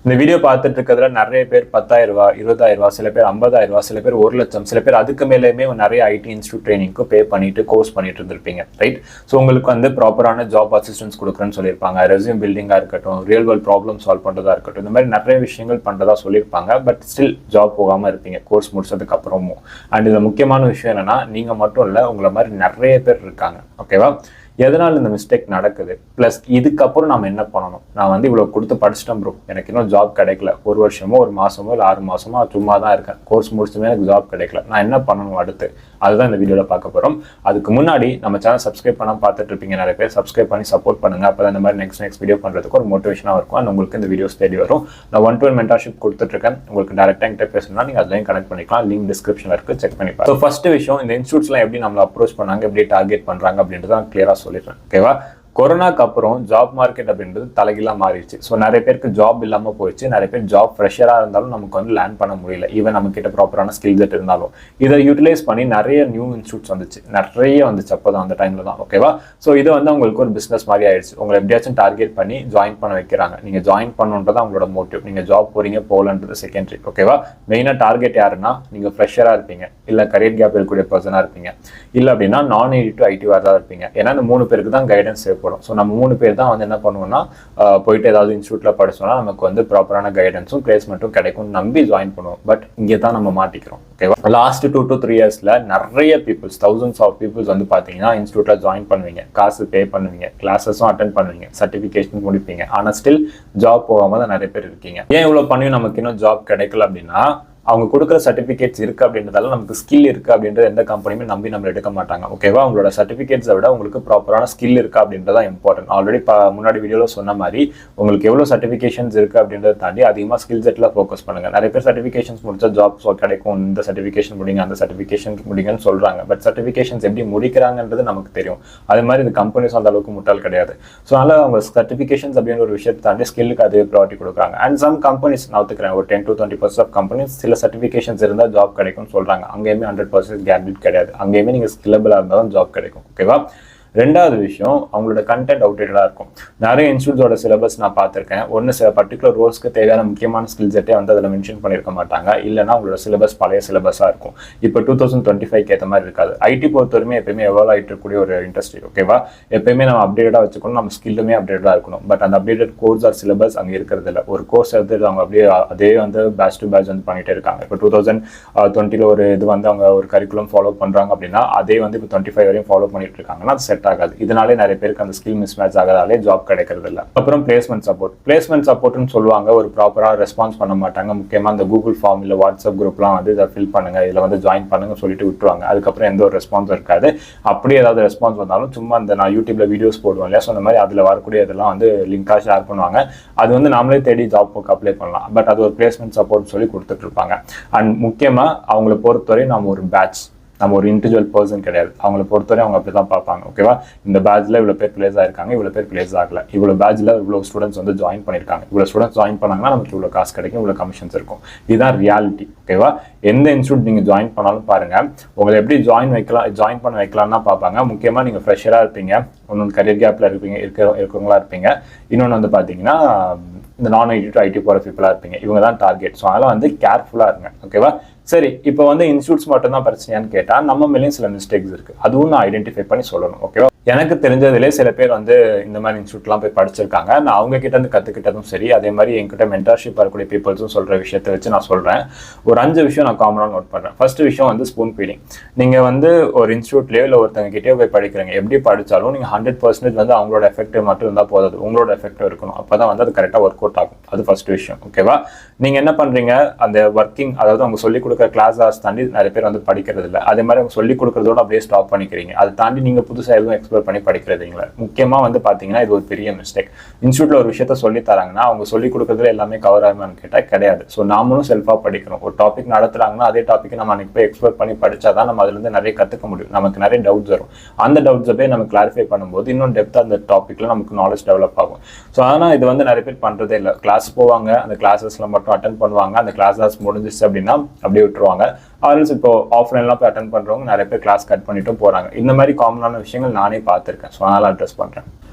இந்த வீடியோ பார்த்துட்டு இருக்கிறதுல நிறைய பேர் 10,000 ரூபாய் 20,000 ரூபாய் சில பேர் 50,000 ரூபாய் சில பேர் 1,00,000 சில பேர் அதுக்கு மேலேயுமே நிறைய ஐடி இன்ஸ்டியூட் ட்ரைனிங்க்கு பே பண்ணிட்டு கோர்ஸ் பண்ணிட்டு இருந்திருப்பீங்க ரைட். ஸோ உங்களுக்கு வந்து ப்ராப்பரான ஜாப் அசிஸ்டன்ஸ் கொடுக்குறேன்னு சொல்லியிருப்பாங்க. ரெஸ்யூம் பில்டிங்காக இருக்கட்டும், ரியல் வேர்ல்ட் ப்ராப்ளம் சால்வ் பண்ணுறதா இருக்கட்டும், இந்த மாதிரி நிறைய விஷயங்கள் பண்ணுறதா சொல்லியிருப்பாங்க. பட் ஸ்டில் ஜாப் போகாமல் இருப்பீங்க கோர்ஸ் முடிச்சதுக்கு அப்புறமும். அண்ட் இதில் முக்கியமான விஷயம் என்னன்னா, நீங்கள் மட்டும் இல்லை, உங்களை மாதிரி நிறைய பேர் இருக்காங்க. ஓகேவா? எதனால் இந்த மிஸ்டேக் நடக்குது, ப்ளஸ் இதுக்கப்புறம் நம்ம என்ன பண்ணணும்? நான் வந்து இவ்வளோ கொடுத்து படிச்சிட்டேன் ப்ரோ, எனக்கு இன்னும் ஜாப் கிடைக்கல, ஒரு வருஷமோ ஒரு மாசமோ இல்லை 6 மாசமோ சும்மா தான் இருக்கேன், கோர்ஸ் முடிச்சுமே எனக்கு ஜாப் கிடைக்கல, நான் என்ன பண்ணணும் அடுத்து? அதுதான் இந்த வீடியோவில் பார்க்க போகிறோம். அதுக்கு முன்னாடி நம்ம சேனல் சப்ஸ்கிரைப் பண்ணாமல் பார்த்துட்டு இருப்பீங்க நிறைய பேர். சப்ஸ்கிரைப் பண்ணி சப்போர்ட் பண்ணுங்க. அப்போ தான் இந்த மாதிரி நெக்ஸ்ட் வீடியோ பண்ணுறதுக்கு ஒரு மோட்டிவேஷனாக இருக்கும். அண்ட் உங்களுக்கு இந்த வீடியோஸ் தேடி வரும். நான் 1-to-1 மென்டர்ஷிப் கொடுத்துட்ருக்கேன். உங்களுக்கு டேரெக்டாக என்கிட்ட பேசணும்னா நீங்கள் அதுலையும் கனெக்ட் பண்ணிக்கலாம். லிங்க் டிஸ்கிரிப்ஷனில் இருக்குது, செக் பண்ணி பாருங்க. ஸோ ஃபர்ஸ்ட் விஷயம், இந்த இன்ஸ்டியூட்ஸ்லாம் எப்படி நம்மளை அப்ரோச் பண்ணாங்க, எப்படி டார்கெட் பண்ணுறாங்க அப்படின்றத நான் கிளியராக சொல்லிடுறேன். ஓகேவா? கொரோனாக்கு அப்புறம் ஜாப் மார்க்கெட் அப்படின்றது தலைகீழாக மாறிடுச்சு. ஸோ நிறைய பேருக்கு ஜாப் இல்லாமல் போயிடுச்சு. நிறைய பேர் ஜாப் ஃப்ரெஷராக இருந்தாலும் நமக்கு வந்து லேர்ன் பண்ண முடியல, ஈவன் நம்ம கிட்ட ப்ராப்பரான ஸ்கில் செட் இருந்தாலும். இதை யூட்டிலைஸ் பண்ணி நிறைய நியூ இன்ஸ்டியூட்ஸ் வந்துச்சு, நிறைய வந்துச்சு அப்போ தான், அந்த டைமில் தான். ஓகேவா? ஸோ இது வந்து உங்களுக்கு ஒரு பிஸ்னஸ் மாதிரி ஆயிடுச்சு. உங்களை எப்படியாச்சும் டார்கெட் பண்ணி ஜாயின் பண்ண வைக்கிறாங்க. நீங்கள் ஜாயின் பண்ணணுன்றது அவங்களோட மோட்டிவ். நீங்கள் ஜாப் போறீங்க போகலன்றது செகண்டரி. ஓகேவா? மெயினாக டார்கெட் யாருன்னா, நீங்கள் ஃப்ரெஷராக இருப்பீங்க, இல்லை கரியர் கேப் இருக்கக்கூடிய பர்சனாக இருப்பீங்க, இல்லை அப்படின்னா நான் ஐடி டு ஐடி தான் இருப்பீங்க. ஏன்னா இந்த 3 பேருக்கு தான் கைடன்ஸ் தேவைப்படும். ஸோ நம்ம 3 பேர் தான் வந்து என்ன பண்ணுவோம்னா, போயிட்டு ஏதாவது இன்ஸ்டியூட்ல படிச்சோம்னா நமக்கு வந்து ப்ராப்பரான கைடன்ஸும் பிளேஸ்மெண்ட்டும் கிடைக்கும் நம்பி ஜாயின் பண்ணுவோம். பட் இங்கே தான் நம்ம மாட்டிக்கிறோம். ஓகேவா? லாஸ்ட் 2 to 3 இயர்ஸ்ல நிறைய பீப்புள்ஸ், thousands ஆஃப் பீப்புள்ஸ் வந்து பார்த்தீங்கன்னா இன்ஸ்டியூட்ல ஜாயின் பண்ணுவீங்க, காசு பே பண்ணுவீங்க, கிளாஸஸும் அட்டென்ட் பண்ணுவீங்க, சர்டிஃபிகேஷன் முடிப்பீங்க. ஆனால் ஸ்டில் ஜாப் போகாம தான் நிறைய பேர் இருக்கீங்க. ஏன் இவ்வளோ பண்ணியும் நமக்கு இன்னும் ஜாப் கிடைக்கல அப்படின்னா, அவங்க கொடுக்குற சர்டிஃபிகேட்ஸ் இருக்கு அப்படின்றதால நமக்கு ஸ்கில் இருக்கு அப்படின்றது எந்த கம்பெனியுமே நம்பி நம்ம எடுக்க மாட்டாங்க. ஓகேவா? உங்களோட சர்டிஃபிகேட்ஸை விட உங்களுக்கு ப்ராப்பரான ஸ்கில் இருக்கு அப்படின்றதா இம்பார்ட்டன்ட். ஆல்ரெடி முன்னாடி வீடியோவில் சொன்ன மாதிரி உங்களுக்கு எவ்வளோ சர்டிஃபிகேஷன்ஸ் இருக்கு அப்படின்றத தாண்டி அதிகமாக ஸ்கில் செட்டில் ஃபோக்கஸ் பண்ணுங்க. நிறைய பேர் சர்டிஃபிகேஷன்ஸ் முடிச்சா ஜாப்ஸ் கிடைக்கும், இந்த சர்டிஃபிகேஷன் முடிங்க, அந்த சர்டிஃபிகேஷன் முடிங்கன்னு சொல்றாங்க. பட் சர்டிஃபிகேஷன்ஸ் எப்படி முடிக்கிறாங்கன்றது நமக்கு தெரியும். அதே மாதிரி இந்த கம்பெனிஸ் அந்த அளவுக்கு முட்டாள் கிடையாது. ஸோ அதனால அவங்க சர்டிஃபிகேஷன்ஸ் அப்படின்ற ஒரு விஷயத்தை தாண்டி ஸ்கில்லுக்கு அதே ப்ராரிட்டி கொடுக்குறாங்க. அண்ட் சம் கம்பெனிஸ் நான் ஒத்துக்கிறேன், ஒரு 10 to 20% ஆஃப் கம்பெனிஸ் சர்டிஃபிகேஷன்ஸ் இருந்தால் ஜாப் கிடைக்கும்னு சொல்றாங்க. அங்கேயுமே 100% கேரண்டி கிடையாது. அங்கேயுமே நீங்க ஸ்கில்லபிளா இருந்தால் தான் ஜாப் கிடைக்கும். ஓகேவா? ரெண்டாவது விஷயம், அவங்களோட கண்டென்ட் அவுடேட்டடாக இருக்கும். நிறைய இன்ஸ்டியூட்ஸோட சிலபஸ் நான் பார்த்துருக்கேன். ஒன்று சில பர்டிகுலர் ரோல்ஸ்க்கு தேவையான முக்கியமான ஸ்கில் செட்டே வந்து அதில் மென்ஷன் பண்ணியிருக்க மாட்டாங்க. இல்லைனா அவங்களோட சிலபஸ் பழைய சிலபஸாக இருக்கும். இப்போ 2025 ஏற்ற மாதிரி இருக்காது. ஐடி பொறுத்தவரைமே எப்பயுமே எவால்வ் ஆகிட்டு இருக்கக்கூடிய ஒரு இண்டஸ்ட்ரி. ஓகேவா? எப்பயுமே நம்ம அப்டேட்டடாக வச்சுக்கணும், நம்ம ஸ்கில்லுமே அப்டேட்டடாக இருக்கணும். பட் அந்த அப்டேட்டட் கோர்ஸ் ஆர் சிலபஸ் அங்கே இருக்கிறது இல்லை. ஒரு கோர்ஸ் எடுத்து அவங்க அப்படியே அதே வந்து பேட்ச் டு பேட்ச் வந்து பண்ணிட்டே இருக்காங்க. இப்போ 2020 ஒரு இது வந்து அவங்க ஒரு கரிக்குலம் ஃபாலோ பண்ணுறாங்க அப்படின்னா அதே வந்து இப்போ 25 வரையும் ஃபாலோ பண்ணிட்டு இருக்காங்கன்னா அது செட் ஆகாது. இதனாலே நிறைய பேருக்கு அந்த ஸ்கில் மிஸ் மேட்ச் ஆகாதாலே ஜாப் கிடைக்கிறது இல்லை. அப்புறம் பிளேஸ்மெண்ட் சப்போர்ட்னு சொல்லுவாங்க. ஒரு ப்ராப்பராக ரெஸ்பான்ஸ் பண்ண மாட்டாங்க. முக்கியமாக இந்த கூகுள் ஃபார்ம் இல்லை வாட்ஸ்அப் குரூப்லாம் வந்து இதை ஃபில் பண்ணுங்க, இதில் வந்து ஜாயின் பண்ணுங்க சொல்லிட்டு விட்டுருவாங்க. அதுக்கப்புறம் எந்த ஒரு ரெஸ்பான்ஸ் இருக்காது. அப்படி ஏதாவது ரெஸ்பான்ஸ் வந்தாலும் சும்மா அந்த நான் யூடியூப்ல வீடியோஸ் போடுவோம் இல்லையா, ஸோ அந்த மாதிரி அதில் வரக்கூடிய இதெல்லாம் வந்து லிங்காக ஷேர் பண்ணுவாங்க. அது வந்து நாமளே தேடி ஜாப் அப்ளை பண்ணலாம். பட் அது ஒரு பிளேஸ்மெண்ட் சப்போர்ட் சொல்லி கொடுத்துட்டு இருப்பாங்க. அண்ட் முக்கியமாக அவங்களை பொறுத்தவரை நம்ம ஒரு பேட்ச், நம்ம ஒரு இண்டிவிஜுவல் பர்சன் கிடையாது. அவங்களை பொறுத்தவரை அவங்க அப்படி தான் பார்ப்பாங்க. ஓகேவா? இந்த பேட்ச்ல இவ்வளோ பேர் பிளேஸ் ஆயிருக்காங்க, இவ்வளோ பேர் பிளேஸ் ஆகல, இவ்வளோ பேட்ச்ல இவ்வளோ ஸ்டூடெண்ட்ஸ் வந்து ஜாயின் பண்ணியிருக்காங்க, இவ்வளோ ஸ்டூடெண்ட்ஸ் ஜாயின் பண்ணாங்கன்னா நமக்கு இவ்வளோ காசு கிடைக்கும், இவ்வளோ கமிஷன்ஸ் இருக்கும். இதுதான் ரியாலிட்டி. ஓகேவா? எந்த இன்ஸ்டியூட் நீங்கள் ஜாயின் பண்ணாலும் பாருங்க, உங்களை எப்படி ஜாயின் பண்ண வைக்கலாம்னா பார்ப்பாங்க. முக்கியமாக நீங்கள் ஃப்ரெஷராக இருப்பீங்க, இன்னொன்று கரியர் கேப்ல இருக்கிறவங்களா இருப்பீங்க, இன்னொன்று வந்து பார்த்தீங்கன்னா இந்த நான் ஐடி டு ஐடி போகிற பீப்புளாக இருப்பீங்க. இவங்க தான் டார்கெட். ஸோ அதெல்லாம் வந்து கேர்ஃபுல்லாக இருங்க. ஓகேவா? சரி, இப்போ வந்து இன்ஸ்டியூட்ஸ் மட்டும் தான் பிரச்சனையான்னு கேட்டால் நம்ம மேலேயும் சில மிஸ்டேக்ஸ் இருக்குது. அதுவும் நான் ஐடென்டிஃபை பண்ணி சொல்லணும். ஓகேவா? எனக்கு தெரிஞ்சதுலே சில பேர் வந்து இந்த மாதிரி இன்ஸ்டியூட்லாம் போய் படிச்சிருக்காங்க. நான் அவங்க கிட்ட இருந்து கற்றுக்கிட்டதும் சரி, அதே மாதிரி என்கிட்ட மென்டர்ஷிப் வரக்கூடிய பீப்புள்ஸும் சொல்கிற விஷயத்தை வச்சு நான் சொல்கிறேன். ஒரு 5 விஷயம் நான் காமனாக நோட் பண்ணுறேன். ஃபர்ஸ்ட் விஷயம் வந்து ஸ்பூன் ஃபீடிங். நீங்கள் வந்து ஒரு இன்ஸ்டியூட்லேயோ இல்லை ஒருத்தங்க கிட்டேயோ போய் படிக்கிறீங்க, எப்படி படித்தாலும் நீங்கள் 100% வந்து அவங்களோட எஃபெக்டிவ் மட்டும் இருந்தால் போதாது, உங்களோட எஃபெக்டிவ் இருக்கணும். அப்போ தான் வந்து அது கரெக்டாக ஒர்க் அவுட் ஆகும். அது ஃபர்ஸ்ட் விஷயம். ஓகேவா? நீங்கள் என்ன பண்ணுறீங்க, அந்த ஒர்க்கிங், அதாவது அவங்க சொல்லிக் கொடுக்குற கிளாஸ் ஹவர்ஸ் தாண்டி நிறைய பேர் வந்து படிக்கிறது இல்லை. அதே மாதிரி அவங்க சொல்லிக் கொடுக்குறதோட அப்படியே ஸ்டாப் பண்ணிக்கிறீங்க. அதை தாண்டி நீங்கள் புதுசாக எதுவும் எக்ஸ்ப்ளோர் பண்ணி படிக்கிறது. முக்கியமா வந்து பாத்தீங்கன்னா இது ஒரு பெரிய மிஸ்டேக். இன்ஸ்டியூட்ல ஒரு விஷயத்த சொல்லி தராங்கன்னா அவங்க சொல்லி கொடுக்கறதுல எல்லாமே கவர் ஆகுமான்னு கேட்டா கிடையாது. ஸோ நாமளும் செல்ஃபா படிக்கணும். ஒரு டாபிக் நடத்துறாங்கன்னா அதே டாபிக் நம்ம அன்னைக்கு போய் எக்ஸ்ப்ளோர் பண்ணி படிச்சாதான் நம்ம அதுல இருந்து நிறைய கத்துக்க முடியும். நமக்கு நிறைய டவுட்ஸ் வரும். அந்த டவுட்ஸை போய் நம்ம கிளாரிஃபை பண்ணும்போது இன்னும் டெப்தா அந்த டாபிக்ல நமக்கு நாலேஜ் டெவலப் ஆகும். ஸோ ஆனால் இது வந்து நிறைய பேர் பண்றதே இல்லை. கிளாஸ் போவாங்க, அந்த கிளாஸஸ்ல மட்டும் அட்டென்ட் பண்ணுவாங்க, அந்த கிளாஸஸ் முடிஞ்சிச்சு அப்படின்னா அப்படியே விட்டுருவாங்க. ஆல்ஸ் இப்போ ஆஃப்லைன்லாம் போய் அட்டென்ட் பண்றவங்க நிறைய பேர் கிளாஸ் கட் பண்ணிட்டும் போறாங்க. இந்த மாதிரி காமனான விஷயங்கள் நானே பார்த்துருக்கேன். ஸோ அதனால அட்ரஸ் பண்றேன்.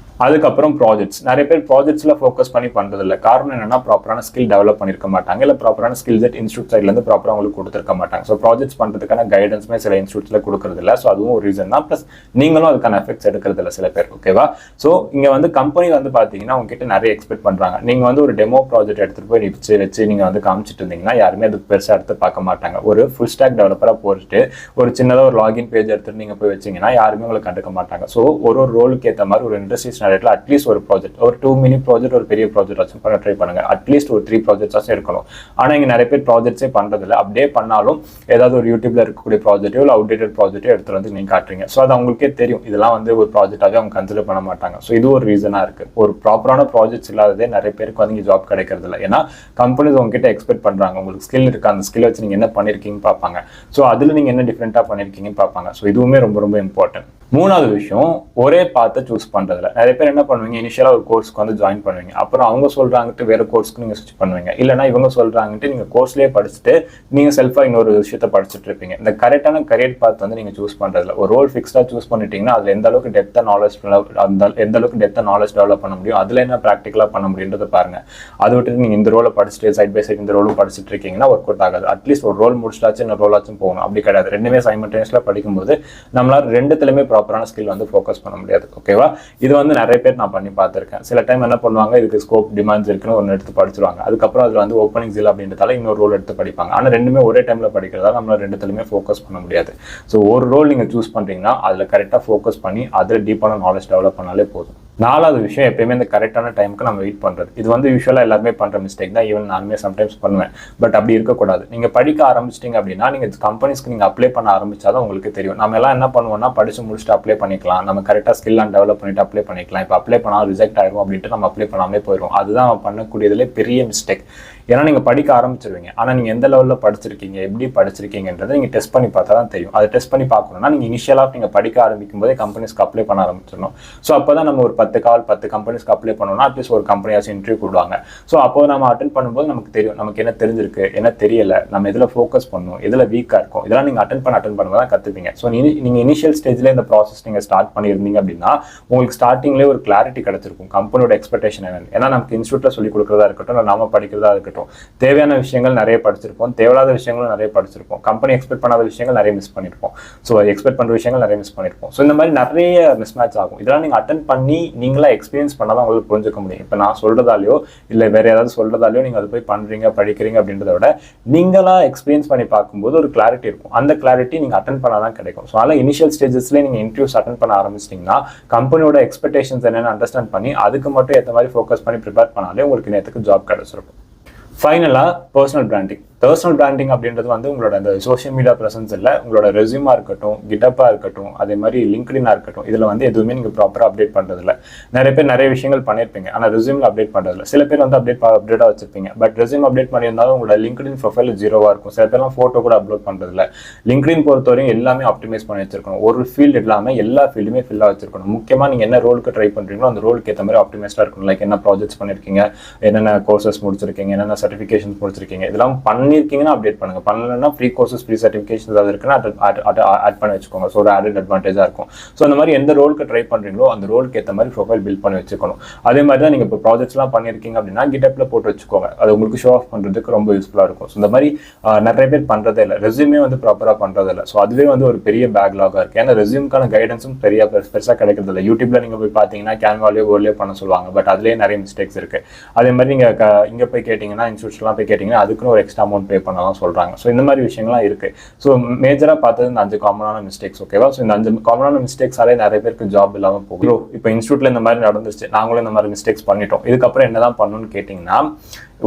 அதுக்கப்புறம் ப்ராஜெக்ட்ஸ். நிறைய பேர் ப்ராஜெக்ட்ஸ்ல ஃபோக்கஸ் பண்ணி பண்றது இல்லை. காரணம் என்னன்னா ப்ராப்பரான ஸ்கில் டெவலப் பண்ணிருக்க மாட்டாங்க, இல்லை ப்ராப்பரான ஸ்கில் செட் இன்ஸ்டியூட் சைட்ல இருந்து ப்ராப்பரா உங்களுக்கு கொடுத்துருக்க மாட்டாங்க. ஸோ ப்ராஜெக்ட்ஸ் பண்றதுக்கான கைடன்ஸ்மே சில இன்ஸ்டியூட்ஸ்ல கொடுக்கறது இல்லை. ஸோ அதுவும் ஒரு ரீசன் தான். ப்ளஸ் நீங்களும் அதுக்கான எஃபெக்ட்ஸ் எடுக்கிறது இல்லை சில பேர். ஓகேவா? ஸோ இங்க வந்து கம்பெனி வந்து பாத்தீங்கன்னா உங்ககிட்ட நிறைய எக்ஸ்பெக்ட் பண்றாங்க. நீங்க வந்து ஒரு டெமோ ப்ராஜெக்ட் எடுத்துட்டு போய் வச்சு நீங்க வந்து காமிச்சிட்டு இருந்தீங்கன்னா யாருமே அதுக்கு பெருசா எடுத்து பார்க்க மாட்டாங்க. ஒரு ஃபுல் ஸ்டாக் டெவலப்பரா போட்டு ஒரு சின்னதாக ஒரு லாகின் பேஜ் எடுத்துட்டு நீங்க போய் வச்சீங்கன்னா யாருமே உங்களுக்கு கண்டுக்க மாட்டாங்க. ஸோ ஒரு ரோலுக்கு ஏற்ற மாதிரி ஒரு இண்டஸ்ட்ரி ஸ்டாண்டர்ட்ல அட்லீஸ்ட் ஒரு ப்ராஜெக்ட், ஒரு 2 மினி ப்ராஜெக்ட், ஒரு பெரிய ப்ராஜெக்ட் வச்சு பண்ண ட்ரை பண்ணுங்க. அட்லீஸ்ட் ஒரு 3 ப்ராஜெக்ட்ஸாச்சும் இருக்கணும். ஆனா இங்க நிறைய பேர் ப்ராஜெக்ட்ஸே பண்றதில்ல. அப்படியே பண்ணாலும் ஏதாவது ஒரு யூடியூப்ல இருக்கக்கூடிய ப்ராஜெக்டோ இல்லை அவுடேட்டட் ப்ராஜெக்டோ எடுத்து வந்து நீங்க காட்டுறீங்க. ஸோ அது அவங்களுக்கே தெரியும் இதெல்லாம் வந்து ஒரு ப்ராஜெக்டாவே அவங்க கன்சிடர் பண்ண மாட்டாங்க. ஸோ இது ஒரு ரீசனா இருக்கு. ஒரு ப்ராப்பரான ப்ராஜெக்ட்ஸ் இல்லாததே நிறைய பேருக்கு வந்து ஜாப் கிடைக்கிறது இல்லை. ஏன்னா கம்பெனிஸ் உங்ககிட்ட எக்ஸ்பெக்ட் பண்றாங்க உங்களுக்கு ஸ்கில் இருக்கு, அந்த ஸ்கில் வச்சு நீங்க என்ன பண்ணிருக்கீங்கன்னு பார்ப்பாங்க. ஸோ அதுல நீங்க என்ன டிஃப்ரெண்டா பண்ணிருக்கீங்கன்னு பார்ப்பாங்க. ஸோ இதுவுமே ரொம்ப ரொம்ப இம்பார்ட்டன்ட். மூணாவது விஷயம், ஒரே பார்த்து சூஸ் பண்றதுல. நிறைய பேர் என்ன பண்ணுவீங்க, இனிஷியலா ஒரு கோர்ஸ்க்கு வந்து ஜாயின் பண்ணுவீங்க, அப்புறம் அவங்க சொல்றாங்கட்டு வேற கோர்ஸ்க்கு நீங்க ஸ்விட்ச் பண்ணுவீங்க, இல்லைன்னா இவங்க சொல்றாங்கட்டு நீங்க கோர்ஸ்லேயே படிச்சுட்டு நீங்க செல்ஃபா இன்னொரு விஷயத்த படிச்சுட்டு இருப்பீங்க. இந்த கரெக்டான கரியர் பார்த்து வந்து நீங்க சூஸ் பண்றதுல. ஒரு ரோல் ஃபிக்ஸ்டா சூஸ் பண்ணிட்டீங்கன்னா அதுல எந்த அளவுக்கு டெப்தா நாலேஜ் டெவலப் பண்ண முடியும், அதுல என்ன ப்ராக்டிகலா பண்ண முடியுன்றத பாருங்க. அதை விட்டு நீங்க இந்த ரோலை படிச்சுட்டு சைட் பை சைட் இந்த ரோலும் படிச்சுட்டு இருக்கீங்கன்னா ஒர்க் அவுட் ஆகாது. அட்லீஸ்ட் ஒரு ரோல் முடிச்சிட்டாச்சும் இன்னொரு ரோலாச்சும் போகணும். அப்படி கிடையாது. ரெண்டுமே சைமல்டேனியஸ்ல படிக்கும்போது நம்மளால ரெண்டுத்துலயுமே ப்ராப்பரான ஸ்கில் வந்து ஃபோக்கஸ் பண்ண முடியாது. ஓகேவா? இது வந்து நிறைய பேர் நான் பண்ணி பார்த்திருக்கேன். சில டைம் என்ன பண்ணுவாங்க, இதுக்கு ஸ்கோப் டிமாண்ட்ஸ் இருக்குன்னு ஒன்று எடுத்து படிச்சிருவாங்க. அதுக்கப்புறம் அதுல வந்து ஓப்பனிங்ஸ் இல்லை அப்படின்றதால இன்னொரு ரோல் எடுத்து படிப்பாங்க. ஆனா ரெண்டுமே ஒரே டைம்ல படிக்கிறதால நம்மளால ரெண்டுத்துலயுமே ஃபோக்கஸ் பண்ண முடியாது. ஸோ ஒரு ரோல் நீங்க சூஸ் பண்றீங்கன்னா அதுல கரெக்டா ஃபோக்கஸ் பண்ணி அதுல டீப்பான நாலேஜ் டெவலப் பண்ணாலே போதும். நாலாவது விஷயம், எப்பயுமே இந்த கரெக்டான டைமுக்கு நம்ம வெயிட் பண்றது. இது வந்து யூஸ்வலா எல்லாருமே பண்ற மிஸ்டேக் தான். ஈவன் நானுமே சம்டைம்ஸ் பண்ணுவேன். பட் அப்படி இருக்கக்கூடாது. நீங்க படிக்க ஆரம்பிச்சிட்டீங்க அப்படின்னா நீங்க கம்பெனிஸ்க்கு நீங்க அப்ளை பண்ண ஆரம்பிச்சாதான் உங்களுக்கு தெரியும். நம்ம எல்லாம் என்ன பண்ணுவோம்னா, படிச்சு முடிச்சுட்டு அப்ளை பண்ணிக்கலாம், நம்ம கரெக்டா ஸ்கில் அண்ட் டெவலப் பண்ணிட்டு அப்ளை பண்ணிக்கலாம், இப்போ அப்ளை பண்ணாலும் ரிஜெக்ட் ஆயிடும் அப்படின்ட்டு நம்ம அப்ளை பண்ணாமலே போயிடும். அதுதான் பண்ணக்கூடியதுல பெரிய மிஸ்டேக். ஏன்னா நீங்க படிக்க ஆரம்பிச்சிருவீங்க, ஆனா நீங்க எந்த லெவல்ல படிச்சிருக்கீங்க, எப்படி படிச்சிருக்கீங்கன்றதை நீங்க டெஸ்ட் பண்ணி பார்த்தா தான் தெரியும். அதை டெஸ்ட் பண்ணி பார்க்கணும்னா நீங்க இனிஷியலா நீங்க படிக்க ஆரம்பிக்கும் போதே கம்பெனிஸ்க்கு அப்ளை பண்ண ஆரம்பிச்சிடணும். ஸோ அப்பதான் நம்ம ஒரு 10 கம்பெனிஸ்க்கு அப்ளை பண்ணோம்னா அட்லீஸ்ட் ஒரு கம்பெனியாச்சும் இன்டர்வியூ கொடுவாங்க. ஸோ அப்போ நம்ம அட்டென்ட் பண்ணும்போது நமக்கு தெரியும் நமக்கு என்ன தெரிஞ்சிருக்கு, என்ன தெரியல, நம்ம எதுல ஃபோக்கஸ் பண்ணணும், எதுல வீக்கா இருக்கும், இதெல்லாம் நீங்க அட்டென்ட் பண்ணும்போது தான் கத்துப்பீங்க. ஸோ நீங்க இனிஷியல் ஸ்டேஜ்ல இந்த ப்ராசஸ் நீங்க ஸ்டார்ட் பண்ணியிருந்தீங்க அப்படின்னா உங்களுக்கு ஸ்டார்டிங்லேயே ஒரு கிளாரிட்டி கிடைச்சிருக்கும் கம்பெனியோட எக்ஸ்பெக்டேஷன் என்னன்னு. ஏன்னா நமக்கு இன்ஸ்டியூட்ல சொல்லி கொடுக்குறதா இருக்கட்டும், நாம படிக்கிறதா இருக்கட்டும், தேவையான விஷயங்கள் நிறைய படிச்சிருப்போம், தேவையில்லாத விஷயங்களும் நிறைய படிச்சிருப்போம், கம்பெனி எக்ஸ்பெக்ட் பண்ணாத விஷயங்கள் நிறைய மிஸ் பண்ணிருப்போம், ஸோ எக்ஸ்பெக்ட் பண்ற விஷயங்கள் நிறைய மிஸ் பண்ணிருப்போம். ஸோ இந்த மாதிரி நிறைய மிஸ் மேட்ச் ஆகும். இதெல்லாம் நீங்க அட்டென்ட் பண்ணி நீங்களா எக்ஸ்பீரியன்ஸ் பண்ணாதான் உங்களுக்கு புரிஞ்சுக்க முடியும். இப்போ நான் சொல்றதாலையோ இல்லை வேற ஏதாவது சொல்றதாலையோ நீங்க அதை போய் பண்றீங்க படிக்கிறீங்க அப்படின்றத விட நீங்களா எக்ஸ்பீரியன்ஸ் பண்ணி பார்க்கும்போது ஒரு கிளாரிட்டி இருக்கும். அந்த கிளாரிட்டி நீங்க அட்டென்ட் பண்ணாதான் கிடைக்கும். ஸோ அதனால இனிஷியல் ஸ்டேஜஸ்ல நீங்க இன்டர்வியூஸ் அட்டென்ட் பண்ண ஆரம்பிச்சிட்டீங்கன்னா கம்பெனியோட எக்ஸ்பெக்டேஷன்ஸ் என்னன்னு அண்டர்ஸ்டாண்ட் பண்ணி அதுக்கு மட்டும் ஏற்ற மாதிரி ஃபோக்கஸ் பண்ணி ப்ரிப்பேர் பண்ணாலே உங்களுக்கு நேரத்துக்கு ஜாப் கிடைச்சிருக்கும். ஃபைனலா பர்சனல் பிராண்டிங். பர்சனல் பிராண்டிங் அப்படின்றது வந்து உங்களோட அந்த சோஷியல் மீடியா ப்ரெசன்ஸ் இல்லை, உங்களோட ரெஸ்யூமா இருக்கட்டும், கிட்டப்பா இருக்கட்டும், அதே மாதிரி லிங்க்டினா இருக்கட்டும், இதில் வந்து எதுவுமே நீங்கள் ப்ராப்பராக அப்டேட் பண்ணுறதில்ல. நிறைய பேர் நிறைய விஷயங்கள் பண்ணியிருப்பீங்க, ஆனால் ரெஸ்யூமில் அப்டேட் பண்ணுறதில்ல. சில பேர் வந்து அப்டேட்டாக வச்சிருப்பீங்க, பட் ரெஸ்யூம் அப்டேட் பண்ணியிருந்தாலும் உங்களோட லிங்க்டின் ப்ரொஃபைல் ஜீரோவாக இருக்கும். சில பேர்லாம் ஃபோட்டோ கூட அப்லோட் பண்ணுறதில்ல. லிங்க்டின் பொறுத்தவரையும் எல்லாமே ஆப்டிமைஸ் பண்ணி வச்சிருக்கணும். ஒரு ஃபீல்டு இல்லாமல் எல்லா ஃபீல்டுமே ஃபில்லாக வச்சிருக்கணும். முக்கியமாக நீங்கள் என்ன ரோலுக்கு ட்ரை பண்ணுறீங்களோ அந்த ரோலுக்கு ஏற்ற மாதிரி ஆப்டிமைஸ்டாக இருக்கணும். லைக் என்ன ப்ராஜெக்ட்ஸ் பண்ணியிருக்கீங்க, என்னென்ன கோர்சஸ் முடிச்சிருக்கீங்க, என்னென்ன சர்டிஃபிகேஷன்ஸ் முடிச்சிருக்கீங்க, இதெல்லாம் பண்ணியிருக்கீங்கன்னா அப்டேட் பண்ணுங்க. பண்ணலன்னா ஃப்ரீ கோர்சஸ், ஃப்ரீ சர்டிஃபிகேஷன்ஸ் ஏதாவது இருக்குன்னா ஆட் பண்ணி வச்சுக்கோங்க. ஸோ ஒரு ஆடட் அட்வான்டேஜாக இருக்கும். ஸோ அந்த மாதிரி எந்த ரோலுக்கு ட்ரை பண்ணுறீங்களோ அந்த ரோலுக்கு ஏற்ற மாதிரி ப்ரொஃபைல் பில்ட் பண்ணி வச்சுக்கணும். அதே மாதிரி தான் நீங்கள் இப்போ ப்ராஜெக்ட்ஸ்லாம் பண்ணியிருக்கீங்க அப்படின்னா கிட்டப்ல போட்டு வச்சுக்கோங்க. அது உங்களுக்கு ஷோ ஆஃப் பண்ணுறதுக்கு ரொம்ப யூஸ்ஃபுல்லாக இருக்கும். ஸோ இந்த மாதிரி நிறைய பேர் பண்ணுறதே இல்லை, ரெஸ்யூமே வந்து ப்ராப்பராக பண்ணுறதே இல்லை. ஸோ அதுவே வந்து ஒரு பெரிய பேக்லாகாக இருக்குது. ஏன்னா ரெஸ்யூம்க்கான கைடன்ஸும் பெருசாக கிடைக்கிறது இல்லை. யூடியூப்ல நீங்கள் போய் பார்த்தீங்கன்னா கேன்வாலேயோ கோல்லேயோ பண்ண சொல்லுவாங்க, பட் அதுலேயே நிறைய மிஸ்டேக்ஸ் இருக்குது. அதே மாதிரி நீங்கள் இங்கே போய் கேட்டிங்கன்னா இன்ஸ்டியூட்ஸ்லாம் போய் கேட்டிங்கன்னா அதுக்குன்னு ஒரு எக்ஸ்ட்ரா அமௌண்ட் பே பண்ணலாம் சொல்கிறாங்க. ஸோ இந்த மாதிரி விஷயங்கள்லாம் இருக்குது. ஸோ மேஜராக பார்த்தது இந்த 5 காமனான மிஸ்டேக்ஸ். ஓகேவா? ஸோ இந்த 5 காமனான மிஸ்டேக்ஸாலே நிறைய பேருக்கு ஜாப் இல்லாமல் போகும். இப்போ இன்ஸ்டியூட்ல இந்த மாதிரி நடந்துச்சு, நாங்களும் இந்த மாதிரி மிஸ்டேக்ஸ் பண்ணிட்டோம், இதுக்கப்புறம் என்னதான் பண்ணணும்னு கேட்டிங்கன்னா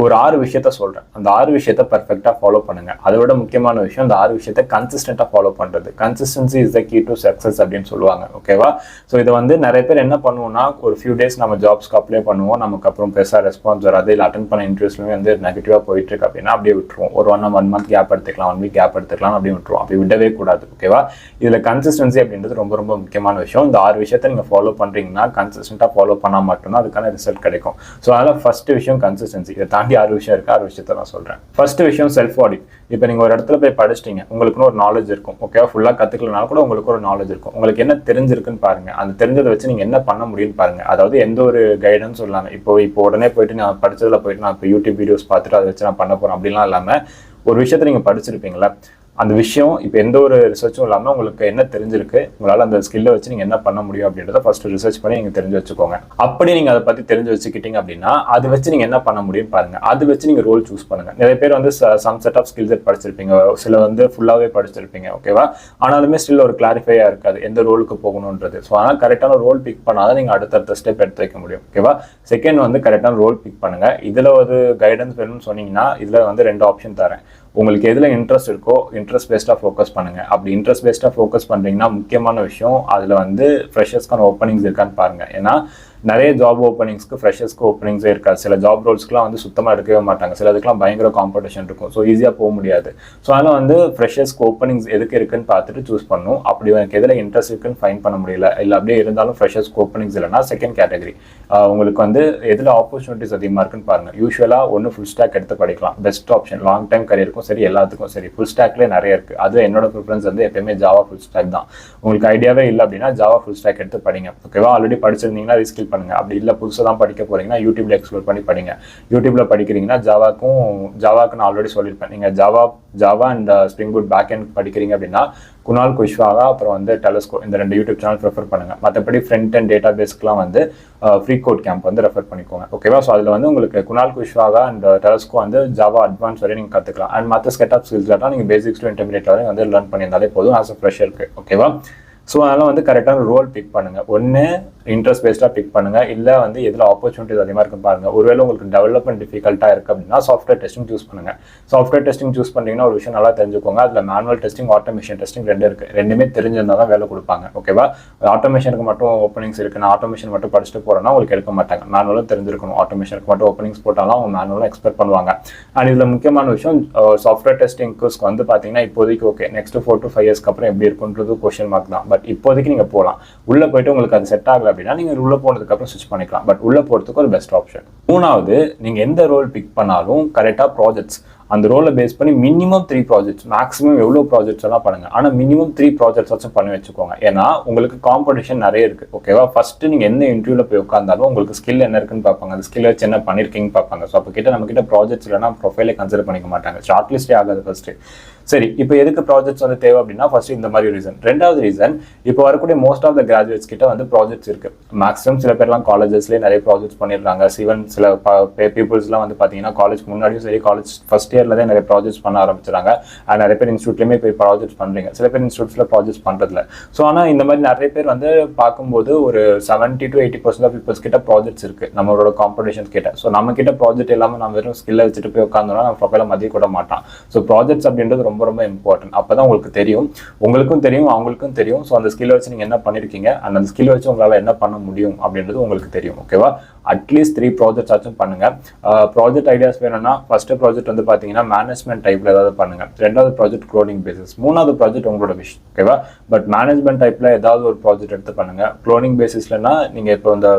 ஒரு 6 விஷயத்த சொல்றேன். அந்த 6 விஷயத்த பர்ஃபெக்டா ஃபாலோ பண்ணுங்க. அதை விட முக்கியமான விஷயம் அந்த 6 விஷயத்த கன்சிஸ்டன்டா ஃபாலோ பண்றது. Consistency is the key to success அப்படின்னு சொல்லுவாங்க. ஓகேவா? ஸோ இதை வந்து நிறைய பேர் என்ன பண்ணுவோம்னா, ஒரு ஃபியூ டேஸ் நம்ம ஜாப்ஸ்க்கு அப்ளை பண்ணுவோம், நமக்கு அப்புறம் பெருசா ரெஸ்பான்ஸ் வராது, இல்லை அட்டன் பண்ண இன்டர்வியூஸ்லுமே வந்து நெகட்டிவா போயிட்டு இருக்கு அப்படின்னா அப்படியே விட்டுருவோம். ஒரு 1 month கேப் எடுத்துக்கலாம், 1 week கேப் எடுத்துக்கலாம், அப்படியே விட்டுருவோம். அப்படி விடவே கூடாது. ஓகேவா? இதுல கன்சிஸ்டன்சி அப்படின்றது ரொம்ப ரொம்ப முக்கியமான விஷயம். இந்த 6 விஷயத்த நீங்க ஃபாலோ பண்றீங்கன்னா கன்சிஸ்டன்டா ஃபாலோ பண்ணா மட்டும்தான் அதுக்கான ரிசல்ட் கிடைக்கும். ஸோ அதனால ஃபர்ஸ்ட் விஷயம் கன்சிஸ்டன்சி. இதை தாண்டி தாண்டி 6 விஷயம் இருக்கு. 6 விஷயத்த நான் சொல்றேன். ஃபர்ஸ்ட் விஷயம் செல்ஃப் ஆடிட். இப்போ நீங்க ஒரு இடத்துல போய் படிச்சிட்டீங்க, உங்களுக்குன்னு ஒரு நாலேஜ் இருக்கும். ஓகேவா, ஃபுல்லா கத்துக்கலனாலும் கூட உங்களுக்கு ஒரு நாலேஜ் இருக்கும். உங்களுக்கு என்ன தெரிஞ்சிருக்குன்னு பாருங்க. அந்த தெரிஞ்சதை வச்சு நீங்க என்ன பண்ண முடியும்னு பாருங்க. அதாவது எந்த ஒரு கைடன்ஸ் இல்லாம இப்போ உடனே போயிட்டு நான் படிச்சதுல போயிட்டு நான் இப்போ யூடியூப் வீடியோஸ் பார்த்துட்டு அதை வச்சு நான் பண்ண போறேன் அப்படின்லாம் இல்லாம, ஒரு விஷயத்த நீங்க படிச்சிருப்பீங்களா, அந்த விஷயம் இப்போ எந்த ஒரு ரிசர்ச்சும் இல்லாமல் உங்களுக்கு என்ன தெரிஞ்சிருக்கு, உங்களால் அந்த ஸ்கில்லை வச்சு நீங்கள் என்ன பண்ண முடியும் அப்படின்றத ஃபர்ஸ்ட் ரிசர்ச் பண்ணி நீங்கள் தெரிஞ்சு வச்சுக்கோங்க. அப்படி நீங்கள் அதை பற்றி தெரிஞ்சு வச்சுக்கிட்டீங்க அப்படின்னா அதை வச்சு நீங்கள் என்ன பண்ண முடியும் பாருங்க. அது வச்சு நீங்கள் ரோல் சூஸ் பண்ணுங்க. நிறைய பேர் வந்து some set of skill set படிச்சிருப்பீங்க, சில வந்து ஃபுல்லாகவே படிச்சிருப்பீங்க. ஓகேவா, ஆனாலுமே ஸ்டில் ஒரு கிளாரிஃபையாக இருக்காது எந்த ரோலுக்கு போகணுன்றது. ஸோ அதனால் கரெக்டான ரோல் பிக் பண்ணாதான் நீங்கள் அடுத்தடுத்த ஸ்டெப் எடுத்து வைக்க முடியும். ஓகேவா, செகண்ட் வந்து கரெக்டான ரோல் பிக் பண்ணுங்க. இதில் ஒரு கைடன்ஸ் வேணும்னு சொன்னீங்கன்னா இதில் வந்து 2 ஆப்ஷன் தரேன். உங்களுக்கு எதில் இன்ட்ரெஸ்ட் இருக்கோ இன்ட்ரெஸ்ட் பேஸ்டாக ஃபோக்கஸ் பண்ணுங்க. அப்படி இன்ட்ரெஸ்ட் பேஸ்டாக ஃபோக்கஸ் பண்ணுறீங்கன்னா முக்கியமான விஷயம் அதில் வந்து ஃப்ரெஷர்ஸ்க்கான ஓப்பனிங்ஸ் இருக்கான்னு பாருங்க. ஏன்னா நிறைய ஜாப் ஓப்பனிங்ஸ்க்கு ஃப்ரெஷர்ஸ்க்கு ஓப்பனிங்ஸே இருக்காது. சில ஜாப் ரோல்ஸ்க்குலாம் வந்து சுத்தமாக எடுக்கவே மாட்டாங்க. சில இதுக்கெல்லாம் பயங்கர காம்படிஷன் இருக்கும். ஸோ ஈஸியாக போக முடியாது. ஸோ அதனால் வந்து ஃப்ரெஷர்ஸ்க்கு ஓப்பனிங்ஸ் எதுக்கு இருக்குன்னு பார்த்துட்டு சூஸ் பண்ணணும். அப்படி எனக்கு எதில் இன்ட்ரெஸ்ட் இருக்குன்னு ஃபைன் பண்ண முடியல, இல்லை அப்படியே இருந்தாலும் ஃப்ரெஷர்ஸ்க்கு ஓப்பனிங்ஸ் இல்லைனா செகண்ட் கேட்டகரி உங்களுக்கு வந்து எதில் ஆப்பர்ச்சுனிட்டிஸ் அதிகமாக இருக்குன்னு பாருங்க. யூஸ்வலாக ஒன்று ஃபுல் ஸ்டாக் எடுத்து படிக்கலாம், பெஸ்ட் ஆப்ஷன். லாங் டைம் கரியருக்கும் சரி, எல்லாத்துக்கும் சரி. ஃபுல் ஸ்டாக்லேயே நிறைய இருக்குது. அது என்னோட ப்ரிஃபரன்ஸ் வந்து எப்பயுமே ஜாவா ஃபுல் ஸ்டாக் தான். உங்களுக்கு ஐடியாவே இல்லை அப்படின்னா ஜாவா ஃபுல் ஸ்டாக் எடுத்து படிங்க. ஓகேவா, ஆல்ரெடி படிச்சிருந்தீங்கன்னா ரீஸ்கில் பண்ணுங்க. அப்படி இல்லை புதுசாக தான் படிக்க போறீங்கன்னா யூடியூப்ல எக்ஸ்ப்ளோர் பண்ணி படிங்க. யூடியூப்ல படிக்கிறீங்கன்னா ஜாவாக்கு நான் ஆல்ரெடி சொல்லியிருப்பேன். நீங்க Java and Spring Boot back end படிக்கிறீங்க அப்படின்னா குணால் குஷ்வாகா அப்புறம் வந்து டெலஸ்கோ இந்த 2 யூடியூப் சேனல் ப்ரிஃபர் பண்ணுங்க. மற்றபடி ஃப்ரண்ட் அண்ட் டேட்டா பேஸ்க்குலாம் வந்து ஃப்ரீ கோட் கேம்ப் வந்து ரெஃபர் பண்ணிக்கோங்க. ஓகேவா, ஸோ அதில் வந்து உங்களுக்கு குணால் குஷ்வாகா அண்ட் டெலஸ்கோ வந்து ஜாவா அட்வான்ஸ் வரை நீங்கள் கற்றுக்கலாம். அண்ட் மற்ற செட் ஆஃப் ஸ்கில்ஸ் நீங்கள் பேசிக்ஸ் டு இன்டர்மீடியட் வரை வந்து லேர்ன் பண்ணியிருந்தாலே போதும் ஆஸ் அ ஃப்ரெஷருக்கு. ஓகேவா, ஸோ அதெல்லாம் வந்து கரெக்டான ரோல் பிக் பண்ணுங்க. ஒன்று இன்ட்ரெஸ்ட் பேஸ்டாக பிக் பண்ணுங்க, இல்லை வந்து எதில் ஆப்பர்ச்சுனிட்டிஸ் அதிகமாக இருக்குன்னு பாருங்க. ஒருவேளை உங்களுக்கு டெவலப்மெண்ட் டிஃபிகல்ட்டாக இருக்குது அப்படின்னா சாஃப்ட்வேர் டெஸ்டிங் சூஸ் பண்ணுங்க. சாஃப்ட்வேர் டெஸ்டிங் சூஸ் பண்ணிங்கன்னா ஒரு விஷயம் நல்லா தெரிஞ்சுக்கோங்க. அதில் மேனுவல் டெஸ்டிங், ஆட்டோமேஷன் டெஸ்டிங் 2 இருக்குது. 2மே தெரிஞ்சிருந்தால் தான் வேலை கொடுப்பாங்க. ஓகேவா, ஆட்டோமேஷனுக்கு மட்டும் ஓப்பனிங்ஸ் இருக்குது, நான் ஆட்டோமேஷன் மட்டும் படிச்சுட்டு போகிறேன்னா உங்களுக்கு எடுக்க மாட்டாங்க. மேனுவலும் தெரிஞ்சிருக்கணும். ஆட்டோமேஷனுக்கு மட்டும் ஓப்பனிங்ஸ் போட்டாலும் அவங்க மேனுவலும் எக்ஸ்பெக்ட் பண்ணுவாங்க. அண்ட் இதில் முக்கியமான விஷயம் சாஃப்ட்வேர் டெஸ்டிங் கோர்ஸ்க்கு வந்து பார்த்தீங்கன்னா இப்போதைக்கு ஓகே, நெக்ஸ்ட் 4 to 5 இயர்ஸ்க்கு அப்புறம் எப்படி இருக்குன்றது கொஸ்டின் மார்க் தான். பட் இப்போதைக்கு நீங்கள் போகலாம். உள்ளே போயிட்டு உங்களுக்கு அது செட் ஆகலை அப்படின்னா நீங்கள் உள்ளே போனதுக்கப்புறம் ஸ்விட்ச் பண்ணிக்கலாம். பட் உள்ளே போகிறதுக்கு ஒரு பெஸ்ட் ஆப்ஷன். 3வது, நீங்கள் எந்த ரோல் பிக் பண்ணாலும் கரெக்டாக ப்ராஜெக்ட்ஸ் அந்த ரோலை பேஸ் பண்ணி மினிமம் 3 ப்ராஜெக்ட்ஸ், மேக்ஸிமம் எவ்வளோ ப்ராஜெக்ட்ஸ் எல்லாம் பண்ணுங்க. ஆனால் மினிமம் 3 ப்ராஜெக்ட்ஸ் வச்சும் பண்ணி வச்சுக்கோங்க. ஏன்னா உங்களுக்கு காம்படிஷன் நிறைய இருக்கு. ஓகேவா, ஃபர்ஸ்ட் நீங்கள் எந்த இன்டர்வியூல போய் உட்காந்தாலும் உங்களுக்கு ஸ்கில் என்ன இருக்குன்னு பார்ப்பாங்க, அந்த ஸ்கில் வச்சு என்ன பண்ணிருக்கீங்கன்னு பார்ப்பாங்க. ஸோ அப்போ நம்ம கிட்ட ப்ராஜெக்ட்ஸ் இல்லைனா ப்ரொஃபைலே கன்சிடர் பண்ணிக்க மாட்டாங்க. ஷார்ட் லிஸ்டே ஆகாது ஃபர்ஸ்ட். சரி, இப்போ எதுக்கு ப்ராஜெக்ட்ஸ் வந்து தேவை அப்படின்னா ஃபர்ஸ்ட் இந்த மாதிரி ரீசன். 2வது ரீசன், இப்போ வரக்கூடிய மோஸ்ட் ஆஃப் த கிராஜுவேட்ஸ் கிட்ட வந்து ப்ராஜெக்ட்ஸ் இருக்கு. மேக்ஸிமம் சில பேர்லாம் காலேஜஸ்லேயே நிறைய ப்ராஜெக்ட்ஸ் பண்ணிடுறாங்க. ஈவன் சில பீப்புள்ஸ்லாம் வந்து பார்த்தீங்கன்னா காலேஜ் முன்னாடியும் சரி, காலேஜ் ஃபர்ஸ்ட் இயர்லேயே நிறைய ப்ராஜெக்ட்ஸ் பண்ண ஆரம்பிச்சிடாங்க. அண்ட் நிறைய பேர் இன்ஸ்டியூட்லேயுமே போய் ப்ராஜெக்ட்ஸ் பண்ணுறீங்க. சில பேர் இன்ஸ்டியூட்ஸில் ப்ராஜெக்ட்ஸ் பண்ணுறதுல. ஸோ ஆனால் இந்த மாதிரி நிறைய பேர் வந்து பார்க்கும்போது ஒரு 70 to 80% ஆஃப் பீப்புள்ஸ் கிட்ட ப்ராஜெக்ட்ஸ் இருக்கு நம்மளோட காம்படிஷன்ஸ் கிட்ட. ஸோ நம்ம கிட்ட ப்ராஜெக்ட் இல்லாமல் நம்ம வெறும் ஸ்கில்லை வச்சுட்டு போய் உட்காந்தோம்னா நம்ம ப்ரொஃபைலை மதிய கூட மாட்டான். ஸோ ப்ராஜெக்ட்ஸ் அப்படின்றது ரொம்ப ரொம்ப இம்பார்ட்டன்ட். அப்பதான் உங்களுக்கு தெரியும், உங்களுக்கும் தெரியும், அவங்களுக்கும் தெரியும். ஸோ அந்த ஸ்கில் வச்சு நீங்க என்ன பண்ணிருக்கீங்க, அந்த ஸ்கில் வச்சு உங்களால என்ன பண்ண முடியும் அப்படின்றது உங்களுக்கு தெரியும். ஓகேவா, அட்லீஸ்ட் 3 ப்ராஜெக்ட்ஸ் ஆச்சும் பண்ணுங்க. ப்ராஜெக்ட் ஐடியாஸ் வேணும்னா ஃபர்ஸ்ட் ப்ராஜெக்ட் வந்து பாத்தீங்கன்னா மேனேஜ்மெண்ட் டைப்ல ஏதாவது பண்ணுங்க. 2வது ப்ராஜெக்ட் க்ளோனிங் பேசிஸ். 3வது ப்ராஜெக்ட் உங்களோட விஷ். ஓகேவா, பட் மேனேஜ்மெண்ட் டைப்ல ஏதாவது ஒரு ப்ராஜெக்ட் எடுத்து பண்ணுங்க. க்ளோனிங் பேசிஸ்லனா நீங்க இப்போ இந்த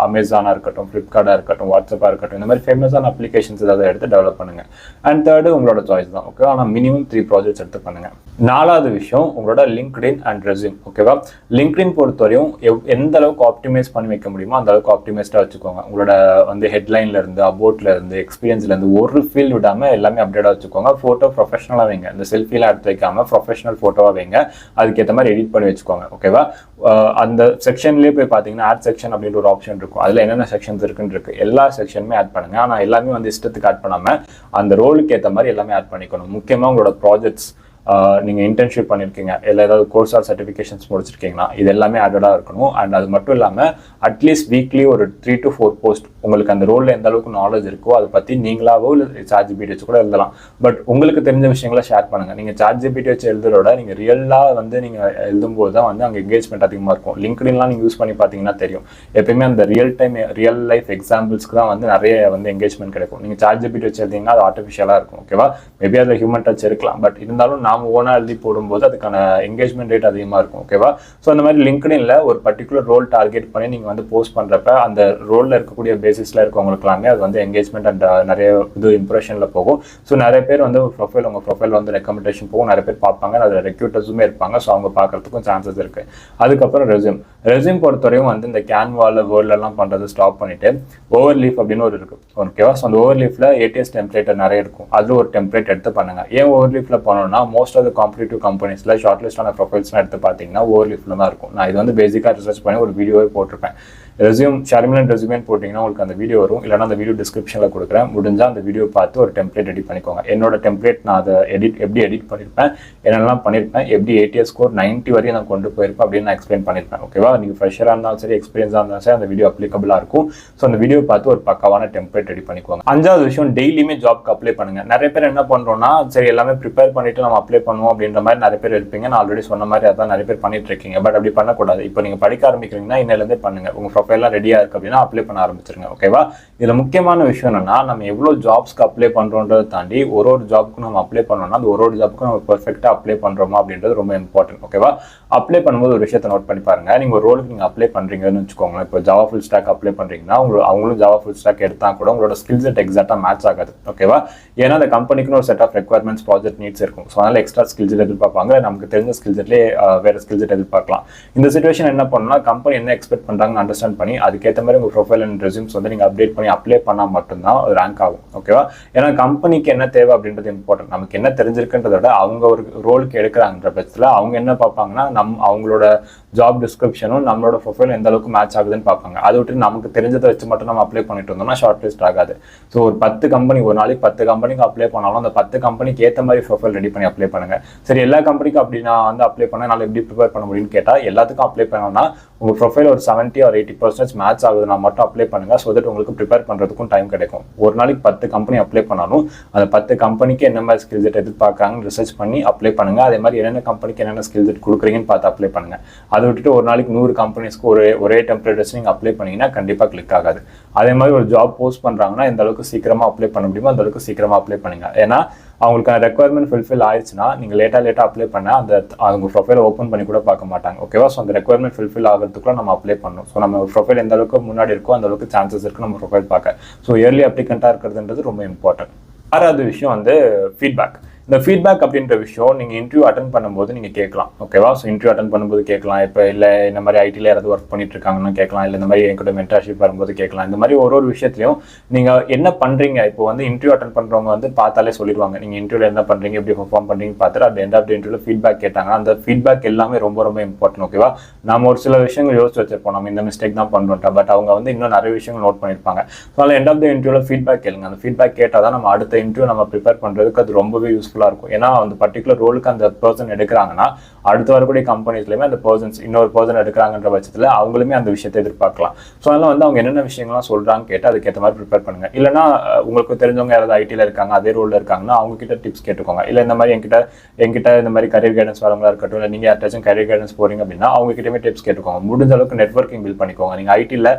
அமேசானா இருக்கட்டும், ஃபிளிப்கார்ட்டா இருக்கட்டும், வாட்ஸ்அப்பா இருக்கட்டும், இந்த மாதிரி ஃபேமஸான அப்ளிகேஷன்ஸ் ஏதாவது எடுத்து டெவலப் பண்ணுங்க. அண்ட் 3rd உங்களோட சாய்ஸ் தான். ஓகே, ஆனால் மினிமம் 3 ப்ராஜெக்ட்ஸ் எடுத்து பண்ணுங்க. 4வது விஷயம் உங்களோட லிங்க்டின் அண்ட் ரெஸ்யூம். ஓகேவா, லிங்க்டின் பொறுத்தவரையும் எந்த அளவுக்கு ஆப்டிமைஸ் பண்ணி வைக்க முடியுமோ அந்த அளவுக்கு ஆப்டிமைஸ்டா வச்சுக்கோங்க. உங்களோட வந்து ஹெட்லைன்ல இருந்து, அபோட்ல இருந்து, எக்ஸ்பீரியன்ஸ்ல இருந்து ஒரு ஃபீல் விடாம எல்லாமே அப்டேட்டா வச்சுக்கோங்க. போட்டோ ப்ரொஃபஷனலா வைங்க. இந்த செல்ஃபிலாம் எடுத்து வைக்காம ப்ரொஃபஷனல் போட்டோவா வைங்க. அதுக்கேற்ற மாதிரி எடிட் பண்ணி வச்சுக்கோங்க. ஓகேவா, அந்த செக்ஷன்லேயே போய் பார்த்தீங்கன்னா ஆட் செக்ஷன் அப்படின்ற ஒரு ஆப்ஷன் இருக்கும். அதில் என்னென்ன செக்ஷன்ஸ் இருக்குன்னு இருக்கு. எல்லா செக்ஷனுமே ஆட் பண்ணுங்க. ஆனால் எல்லாமே வந்து இஷ்டத்துக்கு ஆட் பண்ணாம அந்த ரோலுக்கு ஏற்ற மாதிரி எல்லாமே ஆட் பண்ணிக்கணும். முக்கியமாக உங்களோட ப்ராஜெக்ட்ஸ், நீங்கள் இன்டர்ன்ஷிப் பண்ணியிருக்கீங்க, இல்லை ஏதாவது கோர்ஸ் ஆர் சர்டிஃபிகேஷன்ஸ் முடிச்சிருக்கீங்கன்னா இது எல்லாமே ஆடடாக இருக்கணும். அண்ட் அது மட்டும் இல்லாமல் அட்லீஸ்ட் வீக்லி ஒரு 3 to 4 போஸ்ட் உங்களுக்கு அந்த ரோலில் எந்த அளவுக்கு நாலேஜ் இருக்கோ அதை பற்றி நீங்களாவோ இல்லை ChatGPT வச்சு கூட எழுதலாம். பட் உங்களுக்கு தெரிஞ்ச விஷயங்களை ஷேர் பண்ணுங்கள். நீங்கள் ChatGPT வச்சு எழுதுறோட நீங்கள் ரியலாக வந்து நீங்கள் எழுதும்போது தான் வந்து அங்கே எங்கேஜ்மெண்ட் அதிகமாக இருக்கும். லிங்க்டின்லாம் நீங்கள் யூஸ் பண்ணி பார்த்தீங்கன்னா தெரியும். எப்பயுமே அந்த ரியல் லைஃப் எக்ஸாம்பிள்ஸ்க்கு தான் வந்து நிறைய வந்து எங்கேஜ்மெண்ட் கிடைக்கும். நீங்கள் ChatGPT வச்சு எழுதிங்கன்னா அது ஆர்டிஃபிஷியலாக இருக்கும். ஓகேவா, மேபி அதில் ஹியூமன் டச் இருக்கலாம். பட் இருந்தாலும் நாம் ஓனாக எழுதி போடும்போது அதுக்கான எங்கேஜ்மெண்ட் ரேட் அதிகமாக இருக்கும். ஓகேவா? ஸோ அந்த மாதிரி லிங்க்டின்ல ஒரு பர்டிகுலர் ரோல் டார்கெட் பண்ணி நீங்கள் வந்து போஸ்ட் பண்ணுறப்ப அந்த ரோலில் இருக்கக்கூடிய பேசிஸில் இருக்கவங்களுக்கு எல்லாமே அது வந்து எங்கேஜ்மெண்ட் அண்ட் நிறைய இது இம்ப்ரெஷனில் போகும். ஸோ நிறைய பேர் வந்து உங்கள் ப்ரொஃபைல் வந்து ரெக்கமெண்டேஷன் போகும், நிறைய பேர் பார்ப்பாங்க, அதில் ரெக்ரூட்டர்ஸுமே இருப்பாங்க. ஸோ அவங்க பார்க்கறதுக்கும் சான்சஸ் இருக்குது. அதுக்கப்புறம் ரெஸ்யூம் பொறுத்தவரையும் வந்து இந்த கேன்வாவில் வேர்ட்லலாம் பண்ணுறது ஸ்டாப் பண்ணிவிட்டு ஓவர்லீஃப் அப்படின்னு ஒரு இருக்குது. ஓகேவா? ஸோ அந்த ஓவர்லீஃபில் ஏடிஎஸ் டெம்ப்ளேட் நிறைய இருக்கும். அதில் ஒரு டெம்ப்ளேட் எடுத்து பண்ணுங்கள். ஏன் ஓவர்லீஃபில் பண்ணணும்னா மோஸ்ட் ஆஃப் த காம்படிட்டிவ் கம்பெனிஸில் ஷார்ட் லிஸ்டான ப்ரொஃபைல்ஸ்லாம் எடுத்து பார்த்தீங்கன்னா ஓவர்லீஃபில் தான் இருக்கும். நான் இது வந்து பேசிக்காக ரிசர்ச் பண்ணி ஒரு வீடியோவே போட்டிருப்பேன். ஷர்மிலன் ரெஸ்யூமேன்னு போட்டிங்கன்னா உங்களுக்கு அந்த வீடியோ வரும். இல்லைனா அந்த வீடியோ டிஸ்கிரிப்ஷனில் கொடுக்குறேன். முடிஞ்சால் அந்த வீடியோ பார்த்து ஒரு டெம்ப்ளேட் எடிட் பண்ணிக்கோங்க. என்னோட டெம்ப்ளேட் நான் அதை எப்படி எடிட் பண்ணியிருப்பேன், என்னெல்லாம் பண்ணியிருப்பேன், எப்படி ATS ஸ்கோர் 90 வரையும் நான் கொண்டு போயிருப்பேன் அப்படின்னு நான் எக்ஸ்பிளைன் பண்ணியிருப்பேன். ஓகேவா? நீங்கள் ஃப்ரெஷராக இருந்தாலும் சரி, எக்ஸ்பீரியன்ஸாக இருந்தாலும் சரி, அந்த வீடியோ அப்ளிகபிளாக இருக்கும். ஸோ அந்த வீடியோ பார்த்து ஒரு பக்காவான டெம்ப்ளேட் ரெடி பண்ணிக்கோங்க. 5வது விஷயம், டெய்லியுமே ஜாப்க்கு அப்ளை பண்ணுங்க. நிறைய பேர் என்ன பண்ணுறோம்னா, சரி எல்லாமே ப்ரிப்பேர் பண்ணிட்டு நம்ம அப்ளை பண்ணுவோம் அப்படின்ற மாதிரி நிறைய பேர் இருப்பீங்க. நான் ஆல்ரெடி சொன்ன மாதிரி அதான் நிறைய பேர் பண்ணிட்டு இருக்கீங்க. பட் அப்படி பண்ணக்கூடாது. இப்போ நீங்கள் படிக்க ஆரம்பிக்கிறீங்கன்னா இன்னிலேருந்தே பண்ணுங்க. உங்கள் ப்ரொஃபைல்லாம் ரெடியாக இருக்கு அப்படின்னா அப்ளை பண்ண ஆரம்பிச்சிருங்க. ஓகேவா? இதுல முக்கியமான விஷயம் என்னன்னா, நம்ம எவ்வளவு ஜாப்ஸ்க்கு அப்ளை பண்றோன்றதை தாண்டி ஒரு ஜாப்க்கு நம்ம அப்ளை பண்ணோம்னா அந்த ஒரு ஜாப்க்கு நம்ம பெர்ஃபெக்ட்டா அப்ளை பண்றோமா அப்படின்றது ரொம்ப இம்பார்ட்டன்ட். ஓகேவா? அப்ளை பண்ணும்போது ஒரு விஷயத்தை நோட் பண்ணி பாருங்க. நீங்க ஒரு ரோலுக்கு நீங்க அப்ளை பண்றீங்கன்னு வச்சுக்கோங்களேன். இப்போ ஜாவா ஃபுல் ஸ்டாக் அப்ளை பண்றீங்கன்னா அவங்களும் ஜாவா ஃபுல் ஸ்டாக் எடுத்தா கூட உங்களோட ஸ்கில் செட் எக்ஸாக்டா மேட்ச் ஆகாது. ஓகேவா? ஏன்னா அந்த கம்பெனிக்குன்னு ஒரு set of requirements, project needs இருக்கும். ஸோ அதனால எக்ஸ்ட்ரா ஸ்கில் செட் எதிர்பார்ப்பாங்க. நமக்கு தெரிஞ்ச ஸ்கில் செட்லேயே வேற ஸ்கில் செட் எதிர்பார்க்கலாம். இந்த சிச்சுவேஷன் என்ன பண்ணணும்னா, கம்பெனி என்ன எக்ஸ்பெக்ட் பண்றாங்கன்னு அண்டர்ஸ்டாண்ட் பண்ணி அதுக்கேற்ற மாதிரி உங்க ப்ரொஃபைல் அண்ட் ரெஸ்யூம்ஸ் வந்து நீங்க அப்டேட் பண்ணி அப்ளை பண்ணா மட்டும்தான் ரேங்க் ஆகும். ஓகேவா? ஏன்னா கம்பெனிக்கு என்ன தேவை அப்படின்றது இம்பார்ட்டன்ட். நமக்கு என்ன தெரிஞ்சிருக்குன்றத விட அவங்க ஒரு ரோலுக்கு எடுக்கிறாங்கன்ற பட்சத்தில் அவங்க என்ன பார்ப்பாங்கன்னா, அவங்களோட ஜாப் டிஸ்கிரிப்ஷனும் நம்மளோட ப்ரொஃபைல் எந்த அளவுக்கு மேட்ச் ஆகுதுன்னு பார்ப்பாங்க. அதை விட்டு நமக்கு தெரிஞ்சதை வச்சு மட்டும் நம்ம அப்ளை பண்ணிட்டு இருந்தோம்னா ஷார்ட் லிஸ்ட் ஆகாது. ஸோ ஒரு 10 கம்பெனி, ஒரு நாளைக்கு 10 கம்பெனிக்கு அப்ளை பண்ணாலும் அந்த 10 கம்பெனிக்கு ஏற்ற மாதிரி ப்ரொஃபைல் ரெடி பண்ணி அப்ளை பண்ணுங்க. சரி, எல்லா கம்பெனிக்கும் அப்படி நான் வந்து அப்ளை பண்ண நான் எப்படி ப்ரிப்பேர் பண்ண முடியும்னு கேட்டால், எல்லாத்துக்கும் அப்ளை பண்ணோம்னா உங்க ப்ரொஃபைல் ஒரு 70 or 80% மேட்ச் ஆகுதுன்னா மட்டும் அப்ளை பண்ணுங்க. ஸோ தட் உங்களுக்கு ப்ரிப்பேர் பண்றதுக்கும் டைம் கிடைக்கும். ஒரு நாளைக்கு 10 கம்பெனி அப்ளை பண்ணாலும் அந்த 10 கம்பெனிக்கு என்ன மாதிரி ஸ்கில் செட் எதிர்பார்க்கறாங்கன்னு ரிசர்ச் பண்ணி அப்ளை பண்ணுங்க. அதே மாதிரி என்னென்ன கம்பெனிக்கு என்னென்ன ஸ்கில் செட் கொடுக்குறீங்கன்னு பார்த்து அப்ளை பண்ணுங்க. அதை விட்டுட்டு ஒரு நாளைக்கு 100 கம்பெனிஸ்க்கு ஒரே டெம்ப்ளேட் வச்சு நீங்க அப்ளை பண்ணீங்கன்னா கண்டிப்பா கிளிக் ஆகாது. அதே மாதிரி ஒரு ஜாப் போஸ்ட் பண்றாங்கன்னா எந்த அளவுக்கு சீக்கிரமா அப்ளை பண்ண முடியுமோ அந்த அளவுக்கு சீக்கிரமா அப்ளை பண்ணுங்க. ஏன்னா அவங்களுக்கான ரெக்யர்மெண்ட் ஃபுல்ஃபில் ஆயிடுச்சுன்னா நீங்க லேட்டா அப்ளை பண்ண அவங்க ப்ரொஃபைல் ஓப்பன் பண்ணி கூட பார்க்க மாட்டாங்க. ஓகேவா? ஸோ அந்த ரெக்யர்மெண்ட் ஃபுல்ஃபில் ஆகிறதுக்குள்ள நம்ம அப்ளை பண்ணணும். ஸோ நம்ம ப்ரொஃபைல் எந்த அளவுக்கு முன்னாடி இருக்கோ அந்த அளவுக்கு சான்சஸ் இருக்கு நம்ம ப்ரொஃபைல் பார்க்க. ஸோ இயர்லி அப்ளிகண்டா இருக்கிறதுன்றது ரொம்ப இம்பார்ட்டன்ட். 6வது விஷயம் வந்து ஃபீட்பேக். இந்த ஃபீட்பேக் அப்படின்ற விஷயம் நீங்கள் இன்டர்வியூ அட்டன் பண்ணும்போது நீங்கள் கேட்கலாம். ஓகேவா? ஸோ இன்டர்வியூ அட்டன் பண்ணும்போது கேட்கலாம். இப்போ இல்லை இந்த மாதிரி ஐடியில் யாராவது ஒர்க் பண்ணிட்டு இருக்காங்கன்னா கேட்கலாம். இல்லை இந்த மாதிரி என்கிட்ட மென்டர்ஷிப் வரும்போது கேட்கலாம். இந்த மாதிரி ஒரு விஷயத்துலையும் நீங்கள் என்ன பண்ணுறீங்க, இப்போ வந்து இன்டர்வியூ அட்டன் பண்ணுறவங்க வந்து பார்த்தாலே சொல்லிடுவாங்க. நீங்கள் இன்டர்வியூவில் என்ன பண்ணுறீங்க, எப்படி பெர்ஃபார்ம் பண்ணுறீங்க பார்த்துட்டு அந்த எண்ட் ஆஃப் த இன்டர்வியூவில் ஃபீட்பேக் கேட்டாங்க. அந்த ஃபீட்பேக் எல்லாமே ரொம்ப ரொம்ப இம்பார்ட்டன்ட். ஓகேவா? நம்ம ஒரு சில விஷயங்கள் யோசிச்சு வச்சிருப்போம், நம்ம இந்த மிஸ்டேக் தான் பண்ணுறோம். பட் அவங்க வந்து இன்னும் நிறைய விஷயங்கள் நோட் பண்ணியிருப்பாங்க. ஸோ அதில் எண்ட் ஆஃப் த இன்டர்வியூவில் ஃபீட்பேக் கேளுங்க. அந்த ஃபீட்பேக் கேட்டால் தான் நம்ம அடுத்த இன்டர்வியூ நம்ம ப்ரிப்பேர் பண்ணுறதுக்கு அது ரொம்பவே யூஸ்ஃபுல்லாக இருக்கும். ஏன்னா அந்த பர்டிகுலர் ரோலுக்கு அந்த பர்சன் எடுக்கிறாங்கன்னா அடுத்து வரக்கூடிய கம்பெனிஸ்லயுமே அந்த இன்னொரு பர்சன் எடுக்கிறாங்கன்ற பட்சத்தில் அவங்களுமே அந்த விஷயத்தை எதிர்பார்க்கலாம். ஸோ அதனால வந்து அவங்க என்னென்ன விஷயங்கள்லாம் சொல்றாங்க கேட்டு அதுக்கேற்ற மாதிரி ப்ரிப்பேர் பண்ணுங்க. இல்லைன்னா உங்களுக்கு தெரிஞ்சவங்க யாராவது ஐடியில் இருக்காங்க, அதே ரோலில் இருக்காங்கன்னா அவங்க கிட்ட டிப்ஸ் கேட்டுக்கோங்க. இல்லை இந்த மாதிரி என்கிட்ட இந்த மாதிரி கரியர் கைடன்ஸ் வரவங்களா இருக்கட்டும், இல்லை நீங்கள் யார்ட்டாச்சும் கரியர் கைடன்ஸ் போறீங்க அப்படின்னா அவங்க கிட்டமே டிப்ஸ் கேட்டுக்கோங்க. முடிஞ்ச அளவுக்கு நெட்வொர்க்கிங் பில்ட் பண்ணிக்கோங்க. நீங்கள் ஐடியில்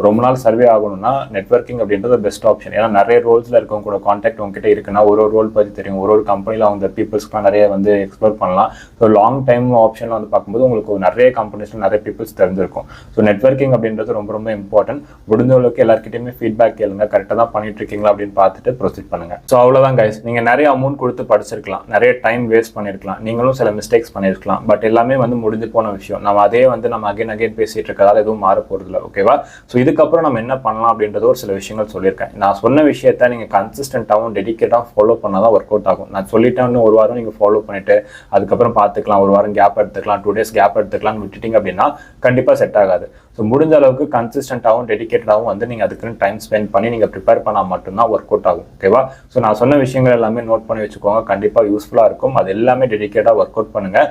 ரொம்ப நாள் சர்வே ஆகணும்னா நெட்வொர்க்கிங் அப்படின்றது பெஸ்ட் ஆப்ஷன். ஏன்னா நிறைய ரோல்ஸ்ல இருக்கவங்க கூட கான்டாக்ட் உங்ககிட்ட இருக்குன்னா ஒரு ரோல் பற்றி தெரியும். ஒரு கம்பெனியில் அவங்க பீப்புள்ஸ்க்குலாம் நிறைய வந்து எக்ஸ்ப்ளோர் பண்ணலாம். ஸோ லாங் டைம் ஆப்ஷன் வந்து பார்க்கும்போது உங்களுக்கு நிறைய கம்பெனிஸ்ல நிறைய பீப்புள்ஸ் தெரிஞ்சிருக்கும். ஸோ நெட்வொர்க்கிங் அப்படின்றது ரொம்ப ரொம்ப இம்பார்ட்டன்ட். முடிஞ்ச அளவுக்கு எல்லாருக்கிட்டையுமே ஃபீட்பேக் கேளுங்க. கரெக்டாக தான் பண்ணிட்டு இருக்கீங்களா அப்படின்னு பார்த்துட்டு ப்ரொசீட் பண்ணுங்க. ஸோ அவ்வளோதான் கைஸ். நீங்கள் நிறைய அமௌண்ட் கொடுத்து படிச்சிருக்கலாம், நிறைய டைம் வேஸ்ட் பண்ணியிருக்கலாம், நீங்களும் சில மிஸ்டேக்ஸ் பண்ணியிருக்கலாம். பட் எல்லாமே வந்து முடிஞ்சு போன விஷயம். நம்ம அதே வந்து நம்ம அகைன் பேசிட்டு இருக்கிறதால எதுவும் மாற போறது இல்லை. ஓகேவா? ஸோ இதுக்கப்புறம் நம்ம என்ன பண்ணலாம் அப்படின்றது ஒரு சில விஷயங்கள் சொல்லியிருக்கேன். நான் சொன்ன விஷயத்த நீங்கள் கன்சிஸ்டன்ட்டாகவும் டெடிக்கேட்டாக ஃபாலோ பண்ணாதான் ஒர்க் அவுட் ஆகும். நான் சொல்லிட்டேன்னு ஒரு வாரம் நீங்கள் ஃபாலோ பண்ணிட்டு அதுக்கப்புறம் பார்த்துக்கலாம், ஒரு வாரம் கேப் எடுத்துக்கலாம், 2 days கேப் எடுத்துக்கலாம்னு விட்டுட்டீங்க அப்படின்னா கண்டிப்பாக செட் ஆகாது. ஸோ முடிஞ்ச அளவுக்கு கன்சிஸ்டன்ட்டாகவும் டெடிக்கேட்டடாகவும் வந்து நீங்கள் அதுக்குன்னு டைம் ஸ்பெண்ட் பண்ணி நீங்கள் ப்ரிப்பேர் பண்ணால் மட்டும்தான் ஒர்க் அவுட் ஆகும். ஓகேவா? ஸோ நான் சொன்ன விஷயங்கள் எல்லாமே நோட் பண்ணி வச்சுக்கோங்க. கண்டிப்பாக யூஸ்ஃபுல்லாக இருக்கும். அது எல்லாமே டெடிக்கேட்டாக ஒர்க் அவுட் பண்ணுங்கள்.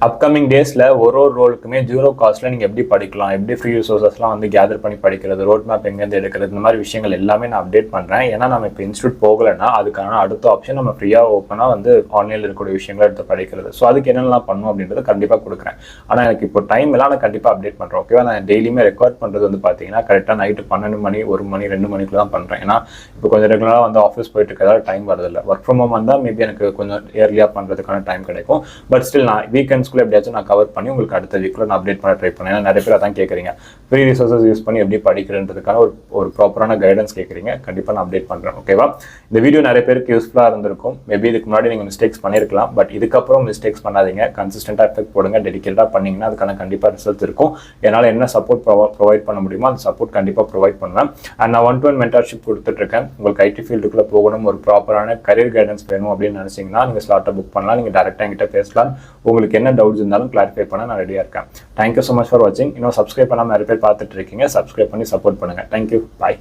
அப்கமிங் டேஸில் ஒரு ரோலுக்குமே ஜீரோ காஸ்ட்டில் நீங்கள் எப்படி படிக்கலாம், எப்படி ஃப்ரீ ரிசோர்ஸஸ்லாம் வந்து கேதர் பண்ணி படிக்கிறது, ரோட் மேப் எங்கேருந்து எடுக்கிறது, இந்த மாதிரி விஷயங்கள் எல்லாமே நான் அப்டேட் பண்ணுறேன். ஏன்னா நம்ம இப்போ இன்ஸ்டியூட் போகலைன்னா அதுக்கான அடுத்த ஆப்ஷன் நம்ம ஃப்ரீயாக ஓப்பனாக வந்து ஆன்லைனில் இருக்கக்கூடிய விஷயங்களை எடுத்து படிக்கிறது. ஸோ அதுக்கு என்னென்னலாம் பண்ணும் அப்படின்றத கண்டிப்பாக கொடுக்குறேன். ஆனால் எனக்கு இப்போ டைம் எல்லாம் நான் கண்டிப்பாக அப்டேட் பண்ணுறேன். ஓகேவா? நான் டெய்லியுமே ரெக்கார்ட் பண்ணுறது வந்து பார்த்தீங்கன்னா கரெக்டாக நைட்டு 12 மணி 1 மணி 2 மணிக்குள்ள தான் பண்ணுறேன். ஏன்னா இப்போ கொஞ்சம் ரெகுலராக வந்து ஆஃபீஸ் போயிட்டு இருக்கிறதால டைம் வரதில்லை. ஒர்க் ஃப்ரம் ஹோம் வந்தால் மேபி எனக்கு கொஞ்சம் ஏர்லியாக பண்ணுறதுக்கான டைம் கிடைக்கும். பட் ஸ்டில் நான் வீக்கெண்ட்ஸ்குள்ளே எப்படியாச்சும் நான் கவர் பண்ணி உங்களுக்கு அடுத்த வீக்கில் நான் அப்டேட் பண்ண ட்ரை பண்ணேன். ஏன்னா நிறைய பேர் அதான் கேட்குறீங்க, ஃப்ரீ ரிசோர்ஸஸ் யூஸ் பண்ணி எப்படி படிக்கிறதுக்கான ஒரு ப்ராப்பரான கைடன்ஸ் கேட்குறீங்க. கண்டிப்பாக நான் அப்டேட் பண்ணுறேன். ஓகேவா? இந்த வீடியோ நிறைய பேருக்கு யூஸ்ஃபுல்லாக இருந்திருக்கும். மேபி இதுக்கு முன்னாடி நீங்கள் மிஸ்டேக்ஸ் பண்ணியிருக்கலாம். பட் இதுக்கப்புறம் மிஸ்டேக்ஸ் பண்ணாதீங்க. கன்சிஸ்டன்ட்டாக எஃபெக்ட் போடுங்க. டெடிக்கேட்டாக பண்ணிங்கன்னா அதுக்கான கண்டிப்பாக ரிசல்ட்ஸ் இருக்கும். என்னால் என்ன சப்போர்ட் ப்ரொவைட் பண்ண முடியுமோ அந்த சப்போர்ட் கண்டிப்பாக ப்ரொவைட் பண்ணுவேன். அண்ட் நான் 1-to-1 மென்டார்ஷிப் கொடுத்துட்ருக்கேன். உங்களுக்கு ஐடி ஃபீல்டுக்குள்ளே போகணும், ஒரு ப்ராப்பரான கரியர் கைடன்ஸ் வேணும் அப்படின்னு நினச்சிங்கன்னா நீங்கள் ஸ்லாட்டை புக் பண்ணலாம். நீங்கள் டேரெக்டாக என்கிட்ட பேசலாம். உங்களுக்கு என்ன டவுட்ஸ் இருந்தாலும் கிளாரிஃபை பண்ண நான் ரெடியாக இருக்கேன். தேங்க்யூ ஸோ மச் ஃபார் வாட்சிங். இன்னும் சப்ஸ்கிரைப் பண்ணாமல் நிறைய பேர் பார்த்துட்டு இருக்கீங்க. சப்ஸ்கிரைப் பண்ணி சப்போர்ட் பண்ணுங்கள். தேங்க்யூ. பாய்.